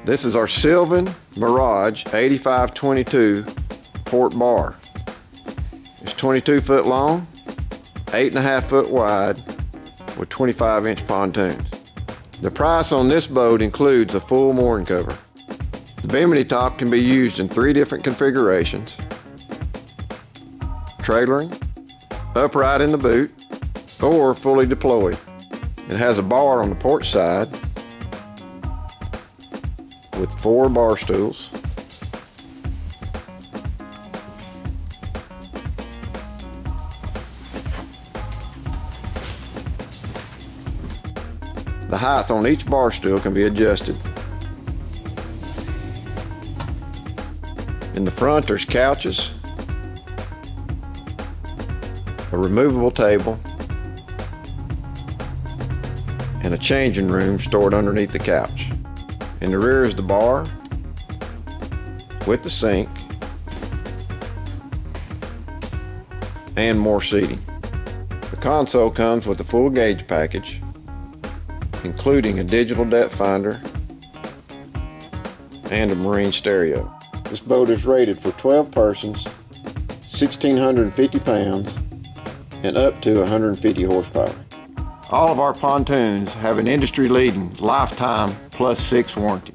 This is our Sylvan Mirage 8522 Port Bar. It's 22 foot long, 8.5 foot wide, with 25-inch pontoons. The price on this boat includes a full mooring cover. The bimini top can be used in 3 different configurations: trailering, upright in the boot, or fully deployed. It has a bar on the port side with 4 bar stools, the height on each bar stool can be adjusted. In the front there's couches, a removable table, and a changing room stored underneath the couch. In the rear is the bar with the sink and more seating. The console comes with a full gauge package, including a digital depth finder and a marine stereo. This boat is rated for 12 persons, 1,650 pounds, and up to 150 horsepower. All of our pontoons have an industry-leading lifetime +6 warranty.